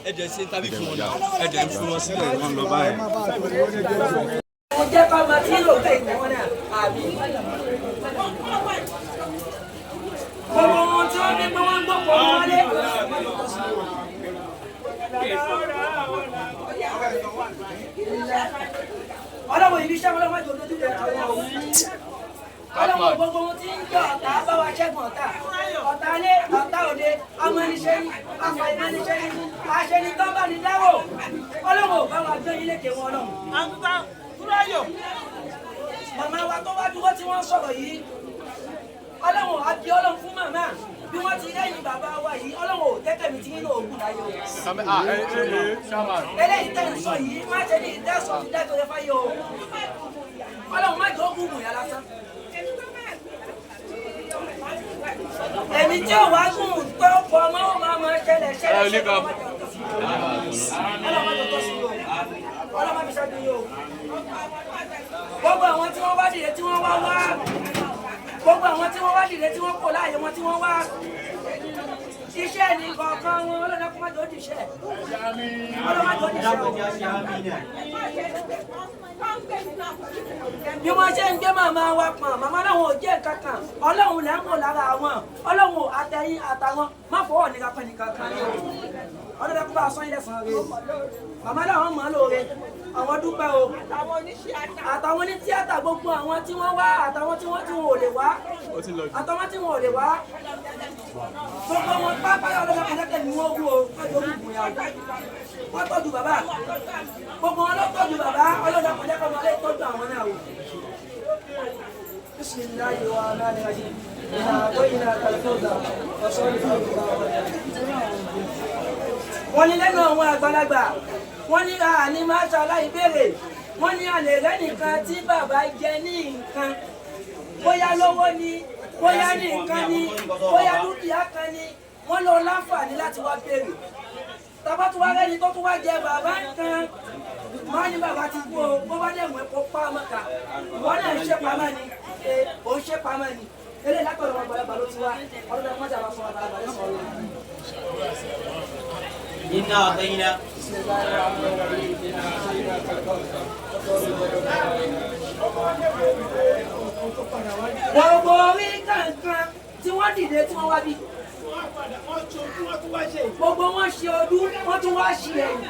ẹ̀jẹ̀ ṣe tàbí fún wọn ẹ̀jẹ̀ ń fún wọn sílẹ̀ wọn lọ báyìí. mo jẹ́ kọ́ ọmọ tí yóò fẹ́ ìtàn wọn náà àbí. gbogbo wọn tí wọ́n ní pé wọ́n ń gbọ́ pọ̀ wọlé. ọlọ́wọ́ ìbí iṣẹ́ ọlọ́wọ́ ìjọ lójú rẹ̀ àwọn ọ̀hún. ọlọ́wọ́ gbogbo wọn tí ń jọ ọ̀tá bá wa ṣẹ́gun ọ̀tá ọ̀tá ilé ọ̀tá òde ọmọ ẹniṣẹ́ ní ọmọ ẹniṣẹ́ ní àṣẹni tó bá ní dáwọ́ ọlọ́wọ́ bá wa gbé ilé ké wọn lọ́wọ́. àǹtá túráyò. màmá wa tó wá dúró tí wọ́n sọ̀rọ̀ yìí ọlọ́wọ́ àbí ọlọ́run fún màmá bí wọ́n ti lẹ́yìn bàbá wa yìí ọlọ́wọ́ ò tẹ́tẹ̀ mi ti nínú òògùn láyé o. eléyìí tẹ̀ ń sọ yìí má ṣe ní ìdẹ́sọ̀ ti dẹ́tọ̀ yẹn fáyé o ọlọ́wọ́ má jẹ́ òògùn mùyà lásán. èmi tí ò wá gùn tó pọ̀ mọ́ ò máa mọ ṣẹlẹ̀ ọlọ́mọ fi ṣáájú yìí o. gbogbo àwọn tí wọ́n wá dìde tí wọ́n wá gbogbo àwọn tí wọ́n wá dìde tí wọ́n kò láàyè wọn tí wọ́n wá iṣẹ́ ní kọ̀ọ̀kan wọn ọlọ́dẹ kó má jọ dìṣẹ́ ọlọ́mọ jọ dìṣẹ́ o. bí wọ́n ṣe ń gbé màmá wa pọ̀n màmá náà wọn ò jẹ́ kankan ọlọ́run lẹ́ ń wò lára wọn ọlọ́run àtẹ̀yìn àtàwọn má fọwọ́ nira pẹ́ nìkan kan ní o ọlọ́dẹ kó bá a sọ ilẹ̀ sàn rè màmá náà wọ́n mọ̀ ọ́ lóore àwọn dúpẹ́ o àtàwọn ní tíátà gbogbo àwọn tí wọ́n wá àtàwọn tí wọ́n ò lè wá àtàwọn tí wọ́n ò lè wá gbogbo wọn pápá ọlọ́dẹ kẹ́kẹ́ ni wọ́n wú o kájọ olùkùn yà wọ́n tọ́jú bàbá gbogbo wọn ló tọ́jú bàbá ọlọ́dẹ kẹ́kẹ́ ọmọdé tọ́jú àwọn náà o. bisimilayi wa alali ayi ina aboyina kalifoza ọsọri fún wọn ní lẹ́nu àwọn àgbàlagbà wọ́n ní àní máa ṣàlàyé béèrè wọ́n ní àlè rẹ̀ nìkan tí bàbá jẹ ní nǹkan bóyá lówó ni bóyá ní nǹkan ni bóyá dúkìá kan ni wọ́n lọ láǹfààní láti wá béèrè tabatuwa rẹni tó tún wá jẹ bàbá nǹkan máa ní bàbá ti kú o bó bá dẹ̀ mú ẹ̀kọ́ pa ọmọ ká wọ́n náà ń ṣe pamọ́ ni ó ń ṣe pamọ́ ni eré látọ̀rọ̀ wọn gbọ́dọ̀ ló ti wá ọlọ́dọ̀ wọn jà wá sọ àgbàlagbà ló sọ̀rọ̀ iná àtẹ̀yìnà. gbogbo orí kankan tí wọ́n dìde tí wọ́n wá bí. gbogbo wọn ṣe ojú wọ́n tún wá ṣe ẹ̀yìn.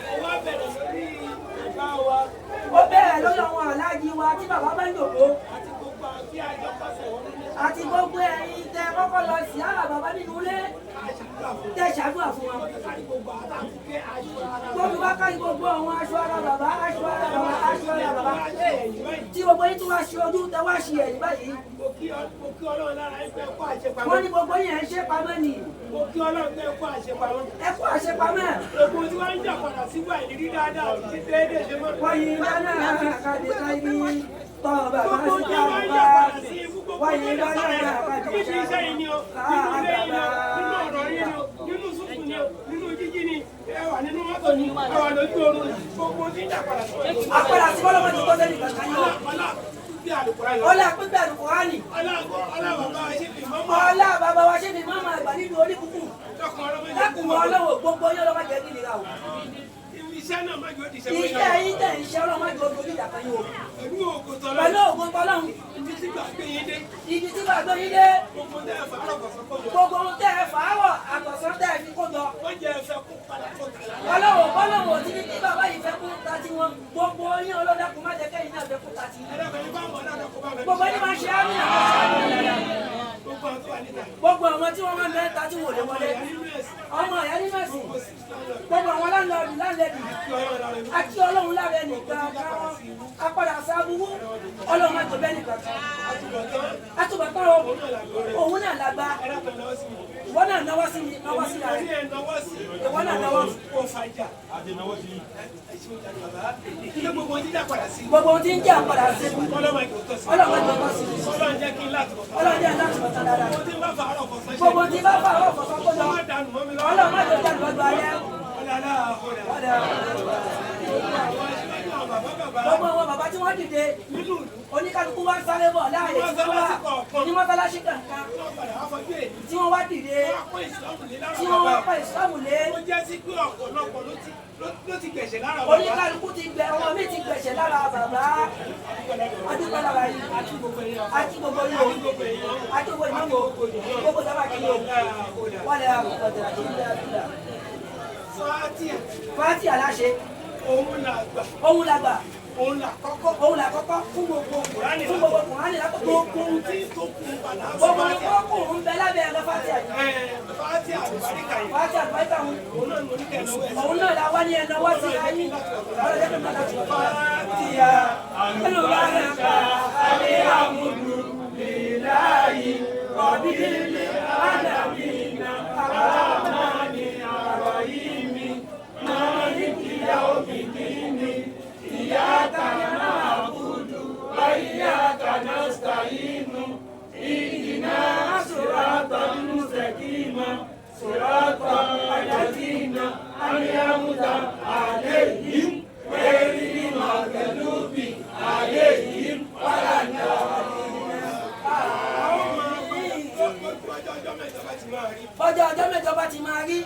ó bẹ̀rẹ̀ lórí àwọn aláàjì wa tí bàbá bá ń jòkó. àti gbogbo ẹ̀yin tẹ kọ́kọ́ lọ sí àrà bàbá nínú ilé tẹ ṣàdúrà fún wọn. gbogbo bá kárí gbogbo àwọn aṣọ ara bàbá aṣọ ara bàbá aṣọ ara bàbá tí gbogbo yín tún wá ṣe ojú tẹ wá ṣe ẹ̀yìn báyìí. wọ́n ní gbogbo yẹn ń ṣe pamọ́ ni. ẹ kú àṣepamọ́. èkó tí wọ́n ń jà padà sígbà ìrírí dáadáa ti déédéé ṣe mọ́. wọ́n yìí dáná àkàdé káyí tọ́ bàbá sí àbúrò wọ́n yìí dáná àkàdé káyí iṣẹ́ yìí ni o nínú ilé yìí ni o nínú ọ̀rọ̀ yìí ni o nínú sùkùn ni o nínú jíjí ni ẹ wà nínú mọ́tò ni ẹ wà lójú oorun gbogbo tí ń jà padà sí. àpẹẹrẹ àti bọ́lá mọ́tò tó sẹ́ni kankan yóò. ọlá pípẹ́ àlùkùránì. ọlá bàbá wa ṣe fi mọ́mọ́ àgbà nínú orí kúkú. lákùnrin ọlọ́wọ́ gbogbo yóò lọ́mọ jẹ́ kíni ra o. iṣẹ́ náà má jò di iṣẹ́ iṣẹ́ yìí tẹ̀ iṣẹ́ ọlọ́mọ jò di ìjà kan yóò. pẹ̀lú ògùn tọ́lá. pẹ̀lú ògùn tọ́lá. ibi tí gbàgbé yín dé. ibi tí gbàgbé yín dé. gbogbo tẹ́ ẹ fàárọ̀ kọ̀sán kó jọ. gbogbo tẹ́ ẹ fàárọ̀ àkọ̀sán tẹ́ ẹ fi kó jọ. wọ́n jẹ́ ẹ fẹ́ kó padà kó tà. ọlọ́wọ́ tí ní kí bàbá yìí fẹ́ kó ta ti wọn gbogbo yín ọlọ́dàkùn má jẹ́ kẹ́yìn náà fẹ́ kó ta ti. ẹ̀rọ kẹ́yìn bá wọn náà kó bá wọn. gbogbo yín máa ṣe á ní àwọn tí wọ́n máa ń mẹ́ta tí wò lè wọlé ọmọ ìyá nínú ẹ̀sìn gbogbo àwọn láńlẹ́dì àti ọlọ́run lára ẹnìkan káwọn apádà sábúwú ọlọ́run má jẹ bẹ́ẹ̀ nìkan àtúbọ̀tán òun náà lágbá ìwọ náà náwó sí mi náwó sí lára ìwọ náà náwó gbogbo ohun tí ń jà padà sí ọlọ́run má jẹ ọkọ sí ọlọ́run jẹ́ kí n láti bọ̀tán dáadáa gbogbo tí bá fà ọ̀rọ̀ kọ̀ọ̀kan kó lọ ọlọ́run má jẹ́ jáde lọ́dọ̀ ayé gbogbo àwọn bàbá tí wọ́n dìde oníkálukú wá sáré bọ̀ láàyè tí wọ́n wà ní mọ́sálásí kankan tí wọ́n wá dìde tí wọ́n wá pa ìsìlámù lé oníkálukú ti gbẹ ọmọ mi ti gbẹ̀ṣẹ̀ lára bàbá adúgbò lára yìí àti gbogbo yìí àti gbogbo ìmọ̀ gbogbo sábà kí ni wọ́n lè ọ̀dọ̀ àti ilé àdúrà. Fáàtì aláṣẹ. Òun làgbà. Òun làkọ́kọ́ fún gbogbo Kùránì lápapọ̀. Gbogbo ọkùnrin bẹ lábẹ́ ẹ̀rọ fáàtì àjẹ́. Fáàtì àlùbáríkà òun náà la wá ní ẹ̀nà wá sí ayé. Ọ̀rọ̀ lẹ́nu náà láti wọ́n. Fáàtì àlùbáríkà àlẹ́ àmúlù líláyì ọ̀bílì àdàmìnà àbámánì àrọ̀yìmí máàlìkì yawmidini iyyaka na'budu wa iyyaka nasta'inu ihdina siratal mustaqim siratal ladzina an'amta alayhim ghayril maghdubi alayhim waladdallin. Ọjọ́ mẹ́jọ bá ti máa rí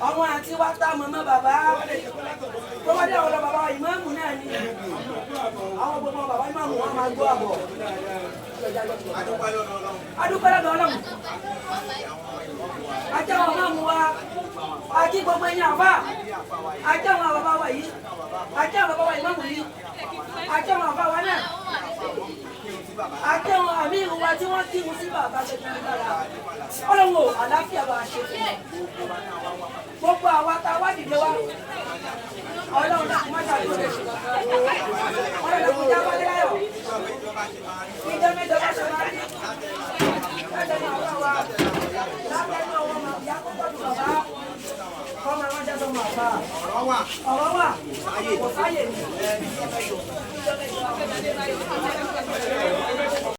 ọmọ àti wá tá mọ́mọ́ bàbá tó wá dé ọ̀rọ̀ bàbá ìmáàmù náà ni àwọn gbogbo bàbá ìmáàmù wọn máa gbọ́ àbọ̀ adúpẹ́ lọ́dọ̀ Ọlọ́run àti àwọn máàmù wa àti gbogbo ẹ̀yin àfà àti àwọn bàbá wa yìí àti àwọn bàbá wa ìmáàmù yìí àti àwọn àfà wa náà àti àwọn àmì ìrù wa tí wọ́n kírun sí bàbá gẹ́gẹ́ lára Ọlọ́run àlàáfíà bá ṣe fún gbogbo àwa tá a wá dìde wa Ọlọ́run náà má ṣàlùkò lè ṣe Ọlọ́run kò já wálé láyọ̀ ìjọ mẹ́jọ bá ṣe máa rí ẹ̀jẹ̀ ní àwọn wa lábẹ́ náà wọ́n máa bí akọ́kọ́ tó bàbá kọ́ máa wọ́n jẹ́ tó máa bá ọ̀rọ̀ wà kò sáyè ní.